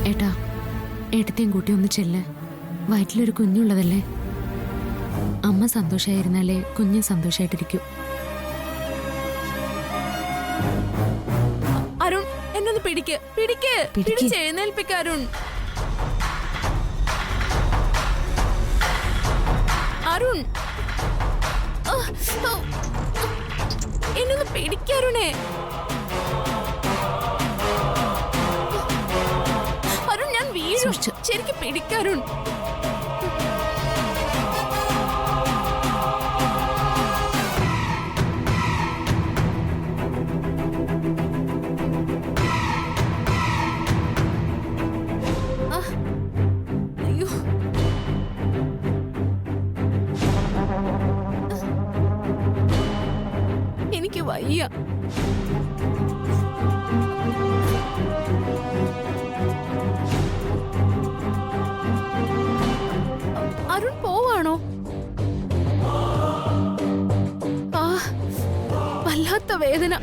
ഏട്ടാ, ഏട്ടത്തെയും കൂട്ടി ഒന്ന് ചെല്ല്. വയറ്റിലൊരു കുഞ്ഞുള്ളതല്ലേ. അമ്മ സന്തോഷമായിരുന്നാലേ കുഞ്ഞ് സന്തോഷമായിട്ടിരിക്കൂ. അരുൺ, എന്നൊന്ന് പിടിക്ക് പിടിക്ക് പിടിച്ചെഴുന്നേൽപ്പിക്ക അരുൺ. അരുൺ, എന്നൊന്ന് പിടിക്കരുണേ. അരുൺ, ഞാൻ വീഴും. ശരിക്കും പിടിക്കരുൺ. അയ്യോ, എനിക്ക് വയ്യ. അരുൺ പോവാണോ? വല്ലാത്ത വേദന.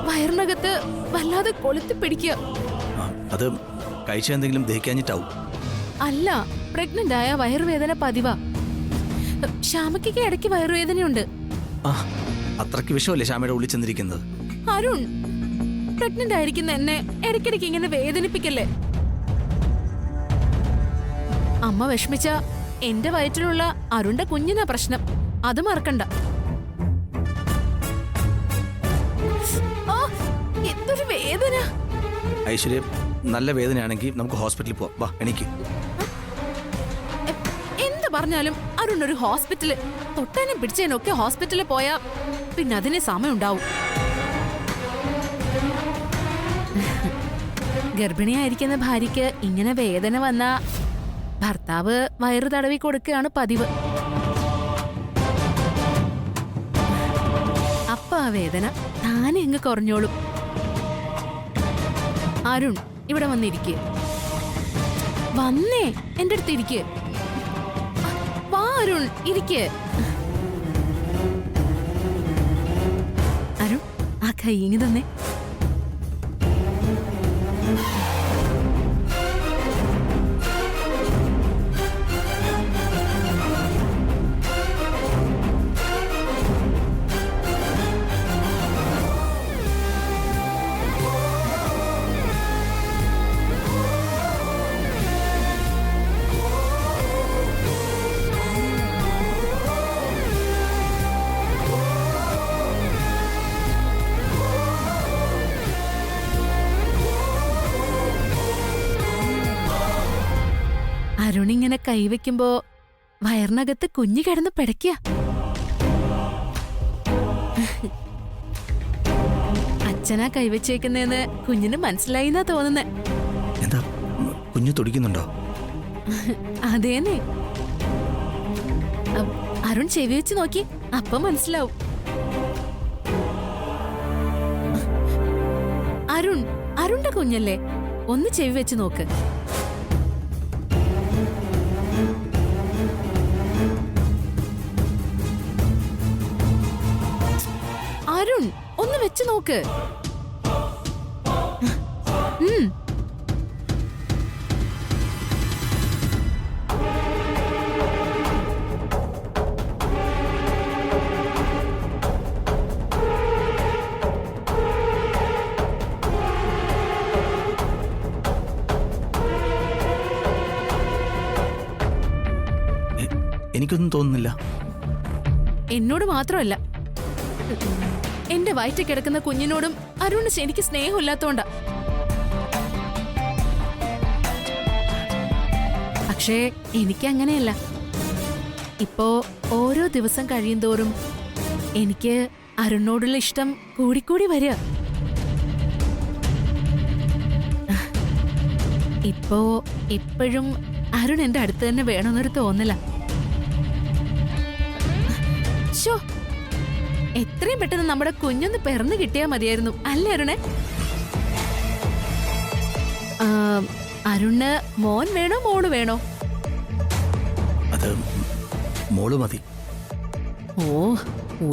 വയറിനകത്ത് വല്ലാതെ കൊളുത്തി പിടിക്കുക. അത് കഴിച്ച എന്തെങ്കിലും ദഹിക്കാഞ്ഞിട്ടാവും. അല്ല, പ്രഗ്നന്റ് ആയ വയറുവേദന പതിവാ. ശ്യാമയ്ക്ക് ഇടയ്ക്ക് വയറുവേദനയുണ്ട്. അത്രയ്ക്ക് വിഷമല്ലേ ശ്യാമയുടെ ഉള്ളിൽ ചെന്നിരിക്കുന്നത്? അരുൺ, പ്രഗ്നന്റ് ആയിരിക്കുന്ന എന്നെ ഇടയ്ക്കിടയ്ക്ക് ഇങ്ങനെ വേദനിപ്പിക്കല്ലേ. അമ്മ വിഷമിച്ച എന്റെ വയറ്റിലുള്ള അരുണിന്റെ കുഞ്ഞിനാ പ്രശ്നം. അത് മറക്കണ്ട. എന്തൊരു വേദന. ഐശ്വര്യ, നല്ല വേദനയാണെങ്കിൽ നമുക്ക് ഹോസ്പിറ്റലിൽ പോവാം. വാ, എനിക്ക് എന്ത് പറഞ്ഞാലും അരുൺ ഒരു ഹോസ്പിറ്റല്. തൊട്ടേനും പിടിച്ചേനൊക്കെ ഹോസ്പിറ്റലിൽ പോയാ പിന്നെ അതിന് സമയം ഉണ്ടാവും. ഗർഭിണിയായിരിക്കുന്ന ഭാര്യയ്ക്ക് ഇങ്ങനെ വേദന വന്ന ഭർത്താവ് വയറു തടവി കൊടുക്കുകയാണ് പതിവ്. അപ്പ ആ വേദന താനെ അങ്ങ് കുറഞ്ഞോളും. അരുൺ, ഇവിടെ വന്നിരിക്കെ. വന്നേ, എന്റെ അടുത്ത് ഇരിക്കെ. വാ അരുൺ, ഇരിക്കെ. അരുൺ, ആ കൈ ഇങ്ങ് തന്നെ. അരുണിങ്ങനെ കൈവയ്ക്കുമ്പോ വയറിനകത്ത് കുഞ്ഞു കിടന്ന് പിടയ്ക്കുക. അച്ഛനാ കൈവച്ചേക്കുന്നേന്ന് കുഞ്ഞിന് മനസ്സിലായി എന്നാ തോന്നുന്നേ. എന്താ, കുഞ്ഞു തുടിക്കുന്നുണ്ടോ? അതേന്നെ. അരുൺ ചെവി വെച്ച് നോക്കി, അപ്പൊ മനസ്സിലാവും. അരുൺ, അരുണിന്റെ കുഞ്ഞല്ലേ, ഒന്ന് ചെവി വെച്ച് നോക്ക്. അരുൺ, ഒന്ന് വെച്ച് നോക്ക്. എനിക്കൊന്നും തോന്നുന്നില്ല. എന്നോട് മാത്രമല്ല, എന്റെ വയറ്റിൽ കിടക്കുന്ന കുഞ്ഞിനോടും അരുണ് എനിക്ക് സ്നേഹമില്ലാത്തോണ്ടാ. പക്ഷേ എനിക്കങ്ങനെയല്ല. ഇപ്പോ ഓരോ ദിവസം കഴിയുന്തോറും എനിക്ക് അരുണിനോടുള്ള ഇഷ്ടം കൂടിക്കൂടി വരിക. ഇപ്പോ ഇപ്പോഴും അരുൺ എന്റെ അടുത്ത് തന്നെ വേണമെന്നൊരു തോന്നല. ശോ, എത്രയും പെട്ടെന്ന് നമ്മുടെ കുഞ്ഞൊന്ന് പിറന്നു കിട്ടിയാ മതിയായിരുന്നു, അല്ലേ അരുണെ? അരുണ് മോൻ വേണോ മോള് വേണോ? അത് മോള് മതി. ഓ,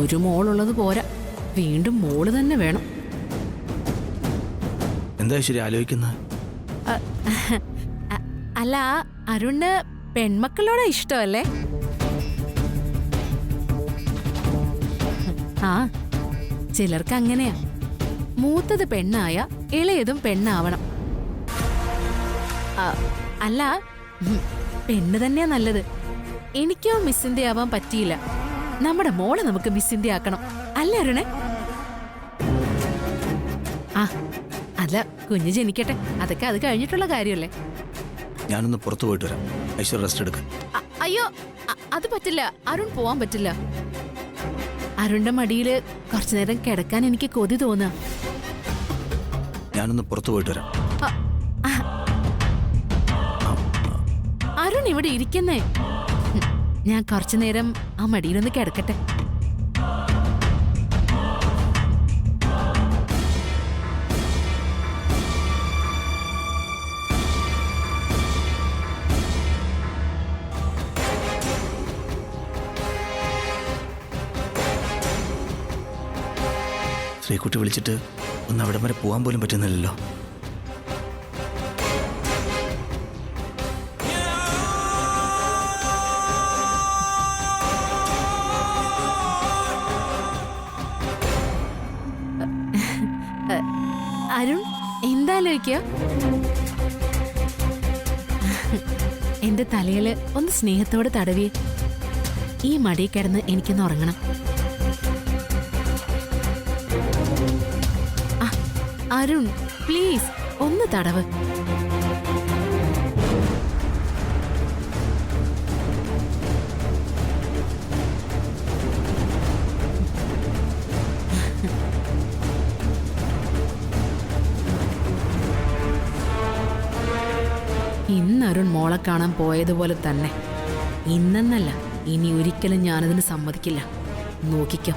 ഒരു മോളുള്ളത് പോരാ, വീണ്ടും മോള് തന്നെ വേണം. എന്താ ശരി ആലോചിക്കുന്നത്? അല്ല, അരുണ് പെൺമക്കളോട് ഇഷ്ടമല്ലേ? ആ, ചിലർക്ക് അങ്ങനെയാ. മൂത്തത് പെണ്ണായ ഇളയതും പെണ്ണാവണം. അല്ല, പെണ്ണ് തന്നെയാ നല്ലത്. എനിക്കോ മിസ് ഇന്ത്യ ആവാൻ പറ്റിയില്ല. നമ്മുടെ മോളെ നമുക്ക് മിസ് ഇന്ത്യ ആക്കണം, അല്ലേ അരുണേ? ആ, അല്ല, കുഞ്ഞ് ജനിക്കട്ടെ, അതൊക്കെ അത് കഴിഞ്ഞിട്ടുള്ള കാര്യമല്ലേ. ഞാനൊന്ന് പുറത്തു പോയിട്ട് വരാം. ഐശ്വര്യ റെസ്റ്റ് എടുക്ക. അയ്യോ, അത് പറ്റില്ല. അരുൺ പോവാൻ പറ്റില്ല. അരുണിന്റെ മടിയില് കുറച്ചു നേരം കിടക്കാൻ എനിക്ക് കൊതി തോന്നുക. ഞാനൊന്ന് പുറത്തു പോയിട്ട് വരാം. അരുൺ ഇവിടെ ഇരിക്കുന്നേ. ഞാൻ കുറച്ചു നേരം ആ മടിയിലൊന്ന് കിടക്കട്ടെ. ശ്രീകുട്ടി വിളിച്ചിട്ട് ഒന്ന് അവിടം വരെ പോകാൻ പോലും പറ്റുന്നില്ലല്ലോ. അരുൺ എന്താലോചിക്കുക? എന്റെ തലയില് ഒന്ന് സ്നേഹത്തോടെ തടവി. ഈ മടി കിടന്ന് എനിക്കൊന്ന് ഉറങ്ങണം. അരുൺ പ്ലീസ് ഒന്ന് തടവ്. ഇന്ന് അരുൺ മോളെ കാണാൻ പോയതുപോലെ തന്നെ. ഇന്നെന്നല്ല, ഇനി ഒരിക്കലും ഞാനതിന് സമ്മതിക്കില്ല. നോക്കിക്കോ.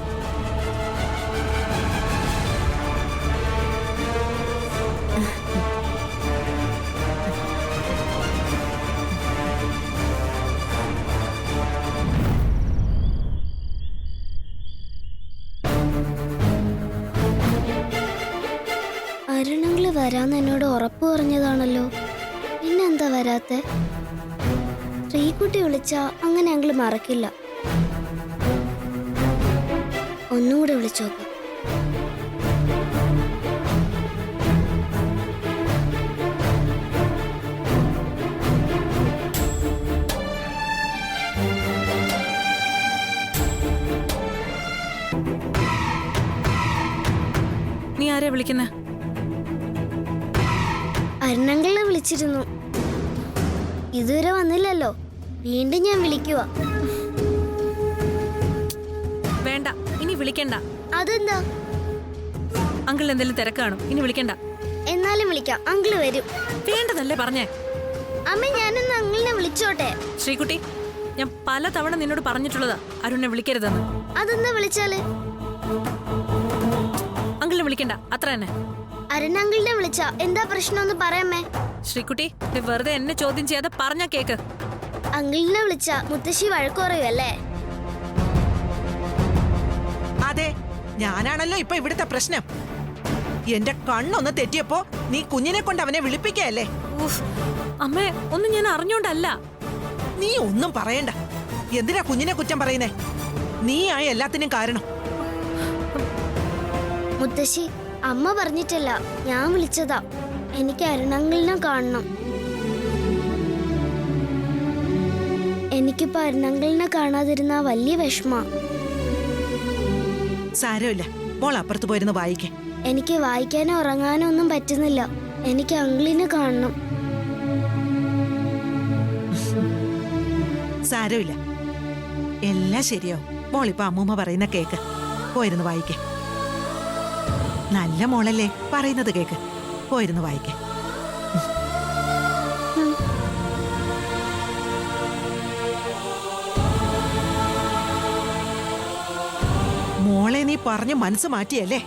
അരുണങ്കിള് വരാന്ന് എന്നോട് ഉറപ്പ് പറഞ്ഞതാണല്ലോ, പിന്നെന്താ വരാത്തെ? ശ്രീകുട്ടി വിളിച്ചാ അങ്ങനെ ഞങ്ങള് മറക്കില്ല. ഒന്നുകൂടെ വിളിച്ചു നോക്കാം. നീ ആരെയാ വിളിക്കുന്നേ? അരുണങ്കിളിനെ വിളിച്ചിരുന്നു, ഇതുവരെ വന്നില്ലല്ലോ. വീണ്ടും ഞാൻ വിളിക്കുവാ. വേണ്ട, ഇനി വിളിക്കണ്ട. അതെന്താ? അങ്കിൾ എന്തെങ്കിലും തിരക്ക് കാണും, ഇനി വിളിക്കണ്ട. എന്നാലും വിളിക്കാം, അങ്കിള് വരും. വേണ്ടതല്ലേ പറഞ്ഞേ? അമ്മ, ഞാനൊന്ന് അങ്കിളിനെ വിളിച്ചോട്ടെ? ശ്രീകുട്ടി, ഞാൻ പല തവണ നിന്നോട് പറഞ്ഞിട്ടുള്ളതാ അരുണിനെ വിളിക്കരുതെന്ന്. അതെന്താ വിളിച്ചാല്? അങ്കിളിനെ വിളിക്കണ്ട, അത്ര തന്നെ. അരുണങ്കിളിനെ വിളിച്ചാ എന്താ പ്രശ്നം പറയാമേ? ശ്രീകുട്ടി, നീ വെറുതെ എന്നെ ചോദ്യം ചെയ്യാതെ പറഞ്ഞാ കേക്ക്. അങ്കിളിനെ വിളിച്ചാ മുത്തശ്ശി വഴക്ക് പറയുമല്ലേ? അതെ, ഞാനാണല്ലോ ഇപ്പൊ ഇവിടുത്തെ പ്രശ്നം. എന്റെ കണ്ണൊന്ന് തെറ്റിയപ്പോ നീ കുഞ്ഞിനെ കൊണ്ട് അവനെ വിളിപ്പിക്കല്ലേ? അമ്മേ, ഒന്നും ഞാൻ അറിഞ്ഞോണ്ടല്ല. നീ ഒന്നും പറയണ്ട. എന്തിനാ കുഞ്ഞിനെ കുറ്റം പറയുന്നേ? നീയായ എല്ലാത്തിനും കാരണം. മുത്തശ്ശി, അമ്മ പറഞ്ഞിട്ടല്ല, ഞാൻ വിളിച്ചതാ. എനിക്ക് അരുണങ്കിളിനെ കാണണം. എനിക്കിപ്പോ അരുണങ്കിളിനെ കാണാതിരുന്ന വലിയ വിഷമാ. സാരമില്ല, മോൾ അപ്പുറത്ത് പോയിരുന്ന് വായിക്കേ. എനിക്ക് വായിക്കാനോ ഉറങ്ങാനോ ഒന്നും പറ്റുന്നില്ല. എനിക്ക് അങ്കിളിനെ കാണണം. സാരമില്ല, എല്ലാം ശരിയാവും. മോളിപ്പോ അമ്മൂമ്മ പറയുന്ന കേക്ക്. പോയിരുന്ന് വായിക്കേ. നല്ല മോളല്ലേ, പറയുന്നത് കേക്ക്. പോയിരുന്ന് വായിക്കേ. മോളെ നീ പറഞ്ഞ് മനസ്സ് മാറ്റിയല്ലേ?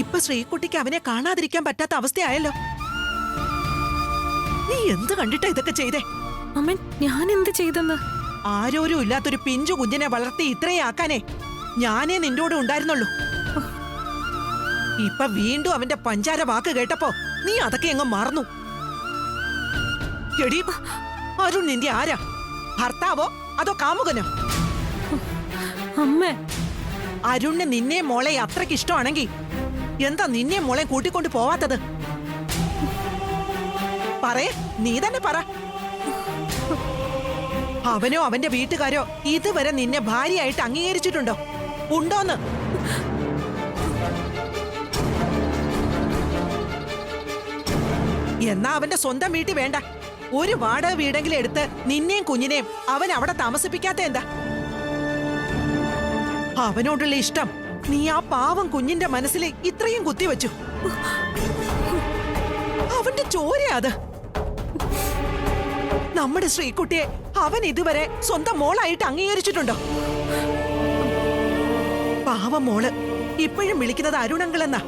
ഇപ്പൊ ശ്രീകുട്ടിക്ക് അവനെ കാണാതിരിക്കാൻ പറ്റാത്ത അവസ്ഥയായല്ലോ. നീ എന്ത് കണ്ടിട്ടാ ഇതൊക്കെ ചെയ്തേ? അമ്മ, ഞാൻ എന്ത് ചെയ്തെന്ന്? ആരോരും ഇല്ലാത്തൊരു പിഞ്ചു കുഞ്ഞിനെ വളർത്തി ഇത്രയും ആക്കാനേ ഞാനേ നിന്റെ കൂടെ ഉണ്ടായിരുന്നുള്ളൂ. ഇപ്പൊ വീണ്ടും അവന്റെ പഞ്ചാര വാക്ക് കേട്ടപ്പോ നീ അതൊക്കെ അങ്ങ് മറന്നു. എടീ, അരുൺ നിന്റെ ആരാ? ഭർത്താവോ അതോ കാമുകനോ? അമ്മേ, അരുണിന് നിന്നെ മോളെ അത്രയ്ക്ക് ഇഷ്ടമാണെങ്കിൽ എന്താ നിന്നെ മോളെ കൂട്ടിക്കൊണ്ട് പോവാത്തത്? പറയേ, നീ തന്നെ പറ. അവനോ അവന്റെ വീട്ടുകാരോ ഇതുവരെ നിന്നെ ഭാര്യയായിട്ട് അംഗീകരിച്ചിട്ടുണ്ടോ? ഉണ്ടോന്ന്? എന്നാ അവന്റെ സ്വന്തം വീട്ടിൽ വേണ്ട, ഒരു വാടക വീടെങ്കിലും എടുത്ത് നിന്നെയും കുഞ്ഞിനെയും അവൻ അവിടെ താമസിപ്പിക്കാത്ത എന്താ? അവനോടുള്ള ഇഷ്ടം നീ ആ പാവം കുഞ്ഞിന്റെ മനസ്സിൽ ഇത്രയും കുത്തിവെച്ചു. അവന്റെ ചോരയാ അത്. നമ്മുടെ ശ്രീകുട്ടിയെ അവൻ ഇതുവരെ സ്വന്തം മോളായിട്ട് അംഗീകരിച്ചിട്ടുണ്ടോ? പാവം മോള് ഇപ്പോഴും വിളിക്കുന്നത് അരുണങ്കിളെന്നാ.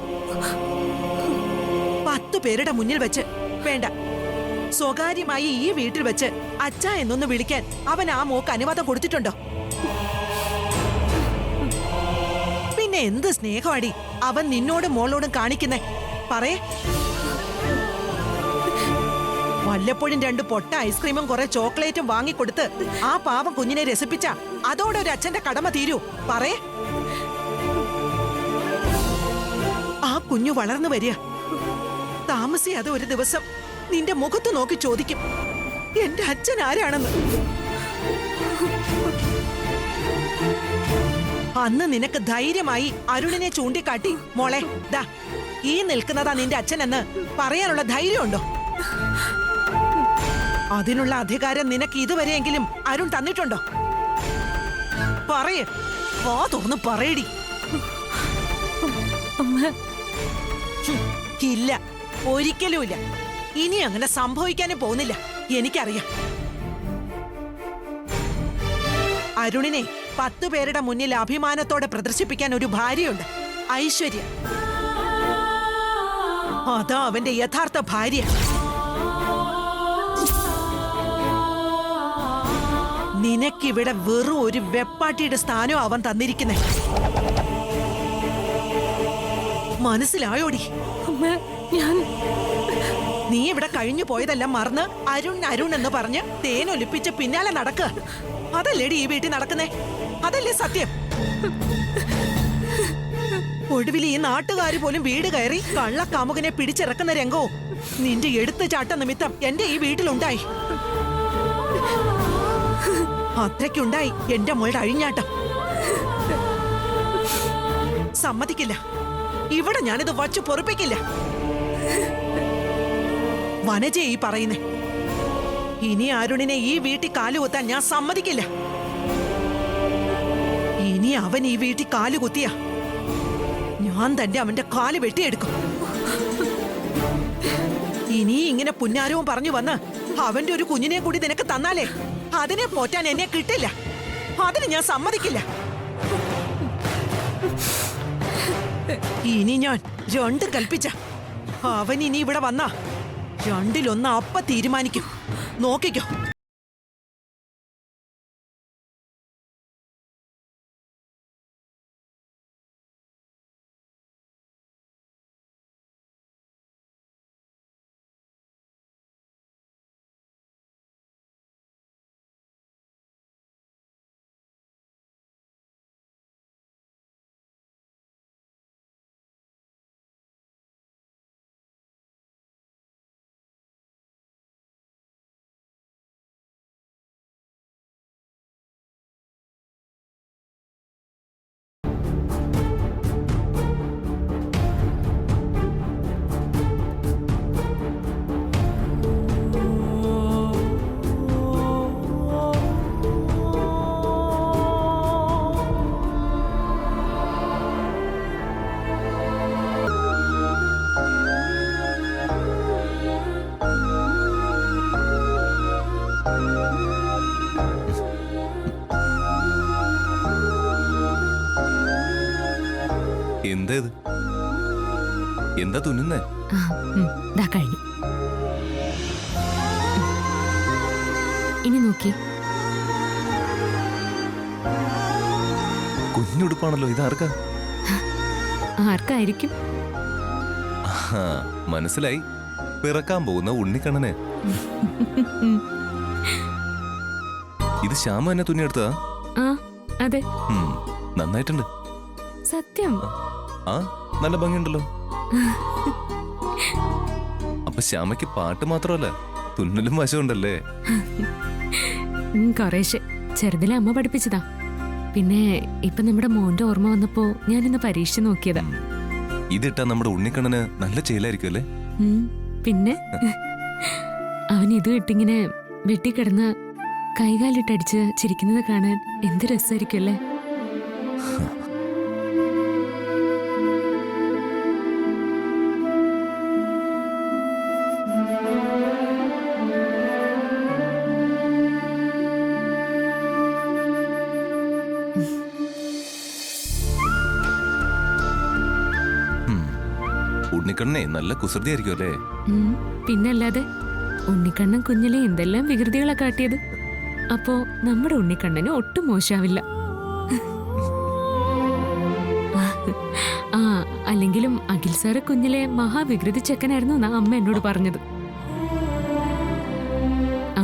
10 പേരുടെ മുന്നിൽ വെച്ച് വേണ്ട, സ്വകാര്യമായി ഈ വീട്ടിൽ വെച്ച് അച്ഛ എന്നൊന്ന് വിളിക്കാൻ അവൻ ആ മോക്ക് അനുവാദം കൊടുത്തിട്ടുണ്ടോ? പിന്നെ എന്ത് സ്നേഹമാടി അവൻ നിന്നോടും മോളോടും കാണിക്കുന്നേ? പറയേ. വല്ലപ്പോഴും 2 പൊട്ട ഐസ്ക്രീമും കുറെ ചോക്ലേറ്റും വാങ്ങിക്കൊടുത്ത് ആ പാവം കുഞ്ഞിനെ രസിപ്പിച്ച അതോടെ ഒരു അച്ഛന്റെ കടമ തീരൂ? പറയേ. ആ കുഞ്ഞു വളർന്നു വരിക. താമസിയാതെ ഒരു ദിവസം നിന്റെ മുഖത്ത് നോക്കി ചോദിക്കും, എന്റെ അച്ഛൻ ആരാണെന്ന്. അന്ന് നിനക്ക് ധൈര്യമായി അരുണിനെ ചൂണ്ടിക്കാട്ടി, മോളെ ദാ ഈ നിൽക്കുന്നതാ നിന്റെ അച്ഛനെന്ന് പറയാനുള്ള ധൈര്യമുണ്ടോ? അതിനുള്ള അധികാരം നിനക്ക് ഇതുവരെയെങ്കിലും അരുൺ തന്നിട്ടുണ്ടോ? പറയേ, വാ തുറന്ന് പറയടി. ഇല്ല, ഒരിക്കലുമില്ല. ഇനി അങ്ങനെ സംഭവിക്കാനും പോകുന്നില്ല. എനിക്കറിയാം. അരുണിനെ 10 പേരുടെ മുന്നിൽ അഭിമാനത്തോടെ പ്രദർശിപ്പിക്കാൻ ഒരു ഭാര്യയുണ്ട്, ഐശ്വര്യ. അതാ അവന്റെ യഥാർത്ഥ ഭാര്യ. നിനക്കിവിടെ വെറും ഒരു വെപ്പാട്ടിയുടെ സ്ഥാനം അവൻ തന്നിരിക്കുന്നേ. മനസ്സിലായോടി? നീ ഇവിടെ കഴിഞ്ഞു പോയതെല്ലാം മറന്ന് അരുൺ അരുൺ എന്ന് പറഞ്ഞ് തേനൊലിപ്പിച്ച് പിന്നാലെ നടക്കുക. അതല്ലേടി ഈ വീട്ടിൽ നടക്കുന്നേ? അതല്ലേ സത്യം? ഒടുവിൽ ഈ നാട്ടുകാർ പോലും വീട് കയറി കള്ളക്കാമുകനെ പിടിച്ചിറക്കുന്ന രംഗവും നിന്റെ എടുത്തുചാട്ട നിമിത്തം എന്റെ ഈ വീട്ടിലുണ്ടായി. അത്രയ്ക്കുണ്ടായി എന്റെ മോളുടെ അഴിഞ്ഞാട്ടം. സമ്മതിക്കില്ല. ഇവിടെ ഞാനിത് വച്ചു പൊറുപ്പിക്കില്ല. വനജ ഈ പറയുന്നേ. ഇനി അരുണിനെ ഈ വീട്ടിൽ കാലുകുത്താൻ ഞാൻ സമ്മതിക്കില്ല. ഇനി അവൻ ഈ വീട്ടിൽ കാലുകുത്തിയ ഞാൻ തന്നെ അവന്റെ കാല് വെട്ടിയെടുക്കും. ഇനി ഇങ്ങനെ പുന്നാരവും പറഞ്ഞു വന്ന് അവന്റെ ഒരു കുഞ്ഞിനെ കൂടി നിനക്ക് തന്നാലേ അതിനെ പോറ്റാൻ എന്നെ കിട്ടില്ല. അതിന് ഞാൻ സമ്മതിക്കില്ല. ഇനി ഞാൻ 2 കൽപ്പിച്ച അവൻ ഇനി ഇവിടെ വന്നാ 2-1 അപ്പ തീരുമാനിക്കും. നോക്കിക്കോ. എന്താ ഇത്? എന്താ തുന്നുന്നേ? ദാ കഴിഞ്ഞു. ഇനി നോക്കി. കുഞ്ഞുടുപ്പാണല്ലോ. ഇത് ആർക്കാ? ആർക്കായിരിക്കും? മനസ്സിലായി. പിറക്കാൻ പോകുന്ന ഉണ്ണിക്കണ്ണന്. ഇത് ശ്യാമ എന്നെ തുന്നിയെടുത്തതാ? ആ അതെ നന്നായിട്ടുണ്ട്. സത്യം. ആ നല്ല ഭംഗിയുണ്ടല്ലോ. അപ്പൊ ശ്യാമയ്ക്ക് പാട്ട് മാത്രമല്ല തുന്നലും വശമുണ്ടല്ലേ? കുറേശ്ശെ ചെറുതിലെ അമ്മ പഠിപ്പിച്ചതാ. പിന്നെ ഇപ്പൊ നമ്മുടെ മോന്റെ ഓർമ്മ വന്നപ്പോ ഞാനിന്ന് പരീക്ഷിച്ച് നോക്കിയതാ. ഇതിട്ടാ നമ്മുടെ ഉണ്ണിക്കണ്ണന് നല്ല ചേലായിരിക്കും അല്ലേ? പിന്നെ അവൻ ഇത് ഇട്ടിങ്ങനെ വെട്ടിക്കിടന്ന് കൈകാലിട്ടടിച്ച് ചിരിക്കുന്നത് കാണാൻ എന്ത് രസമായിരിക്കും അല്ലേ? ഉണ്ണിക്കണ്ണനെ നല്ല കുസൃതിയായിരിക്കും അല്ലേ? പിന്നല്ലാതെ ഉണ്ണിക്കണ്ണൻ കുഞ്ഞിലെ എന്തെല്ലാം വികൃതികളാ കാട്ടിയത്. അപ്പോ നമ്മുടെ ഉണ്ണിക്കണ്ണന് ഒട്ടും മോശാവില്ല. ആ അല്ലെങ്കിലും അഖിൽ സാറ് കുഞ്ഞിലെ മഹാവികൃതി ചെക്കനായിരുന്നു എന്നാ അമ്മ എന്നോട് പറഞ്ഞത്.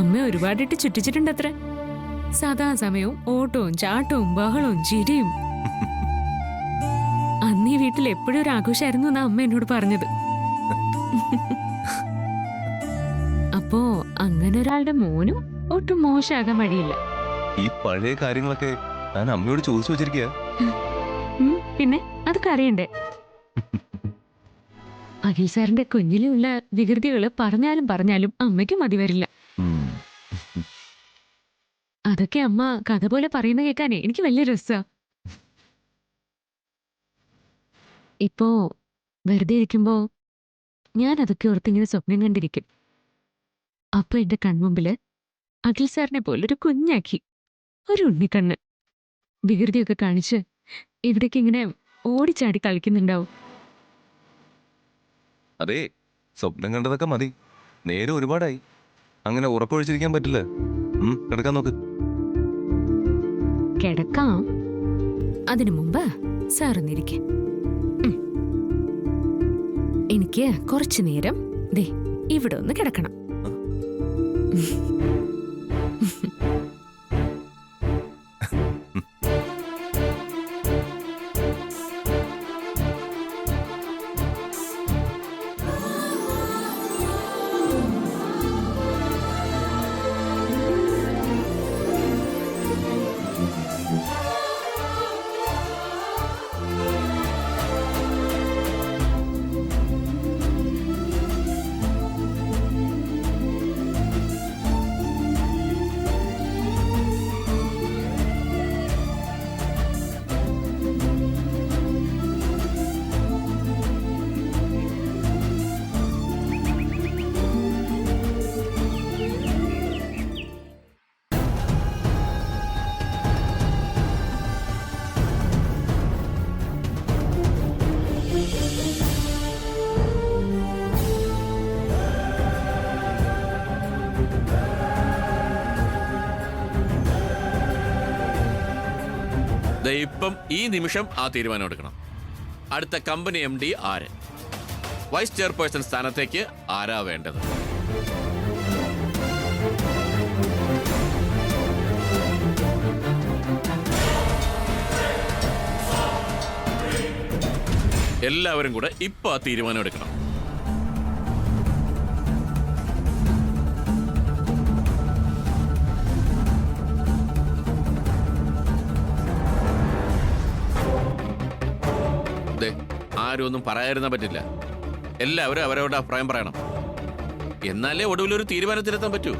അമ്മ ഒരുപാടിട്ട് ചുറ്റിച്ചിട്ടുണ്ടത്രേ. സദാസമയവും ഓട്ടവും ചാട്ടവും ബഹളവും ചിരിയും. അന്ന് ഈ വീട്ടിൽ എപ്പോഴും ഒരു ആഘോഷമായിരുന്നു എന്നാ അമ്മ എന്നോട് പറഞ്ഞത്. അപ്പോ അങ്ങനെ ഒരാളുടെ മോനും ഒട്ടും മോശമാകാൻ വഴിയില്ല. ഈ പഴയ കാര്യങ്ങളൊക്കെ ഞാൻ അമ്മയോട് ചോദിച്ചു വെച്ചിരിക്കുക. പിന്നെ അതൊക്കെ അറിയണ്ടേ? അഖിൽ സാറിന്റെ കുഞ്ഞിലുള്ള വികൃതികള് പറഞ്ഞാലും പറഞ്ഞാലും അമ്മയ്ക്ക് മതി വരില്ല. അതൊക്കെ അമ്മ കഥ പോലെ പറയുന്ന കേൾക്കാനേ എനിക്ക് വലിയ രസാ. ഇപ്പോ വെറുതെ ഇരിക്കുമ്പോ ഞാൻ അതൊക്കെ ഓർത്തിങ്ങനെ സ്വപ്നം കണ്ടിരിക്കും. അപ്പൊ എന്റെ കൺമുമ്പില് അഖിൽ സാറിനെ പോലൊരു കുഞ്ഞാക്കി ഒരു ഉണ്ണിക്കണ്ണ് വികൃതിയൊക്കെ കാണിച്ച് ഇവിടേക്ക് ഇങ്ങനെ ഓടിച്ചാടി കളിക്കുന്നുണ്ടാവും. അതെ, സ്വപ്നം കണ്ടതൊക്കെ മതി. നേരെ ഒരുപാടായി. അങ്ങനെ ഉറപ്പൊഴിച്ചിരിക്കാൻ പറ്റില്ല. കിടക്കാൻ നോക്ക്. കിടക്കാം. അതിനു മുമ്പ് സാറിന്നിരിക്കെ. എനിക്ക് കുറച്ചു നേരം ദേ ഇവിടെ ഒന്ന് കിടക്കണം. ഇപ്പം ഈ നിമിഷം ആ തീരുമാനം എടുക്കണം. അടുത്ത കമ്പനി MD ആര്? വൈസ് ചെയർപേഴ്സൺ സ്ഥാനത്തേക്ക് ആരാ വേണ്ടത്? എല്ലാവരും കൂടെ ഇപ്പൊ ആ തീരുമാനം എടുക്കണം. ആരും ഒന്നും പറയാതിരുന്ന പറ്റില്ല. എല്ലാവരും അവരവരുടെ അഭിപ്രായം പറയണം. എന്നാലേ ഒടുവിലൊരു തീരുമാനത്തിലെത്താൻ പറ്റൂ.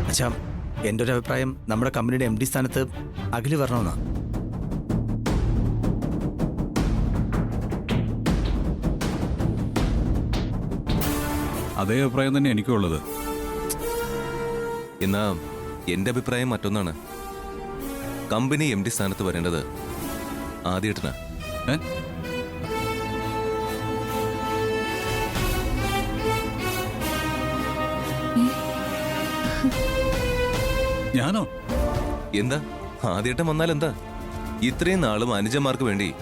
അച്ഛാ, എൻ്റെ ഒരു അഭിപ്രായം നമ്മുടെ കമ്പനിയുടെ MD സ്ഥാനത്ത് അഖില് വരണമെന്നാ. അതേ അഭിപ്രായം തന്നെ എനിക്കുള്ളത്. എന്നാ എന്റെ അഭിപ്രായം മറ്റൊന്നാണ്. കമ്പനി MD സ്ഥാനത്ത് വരേണ്ടത് ആദ്യേട്ടനാ. ഞാനോ? എന്താ ആദ്യേട്ടൻ വന്നാൽ എന്താ? ഇത്രയും നാളും അനുജന്മാർക്ക് വേണ്ടി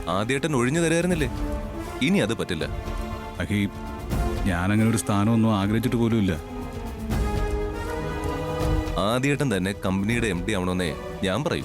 ആദ്യേട്ടൻ ഒഴിഞ്ഞു തരായിരുന്നില്ലേ? ഇനി അത് പറ്റില്ല. അഹി, ഞാനങ്ങനെ ഒരു സ്ഥാനമൊന്നും ആഗ്രഹിച്ചിട്ട് പോലുമില്ല. ആദ്യേട്ടൻ തന്നെ കമ്പനിയുടെ MD ആവണമെന്നേ ഞാൻ പറയൂ.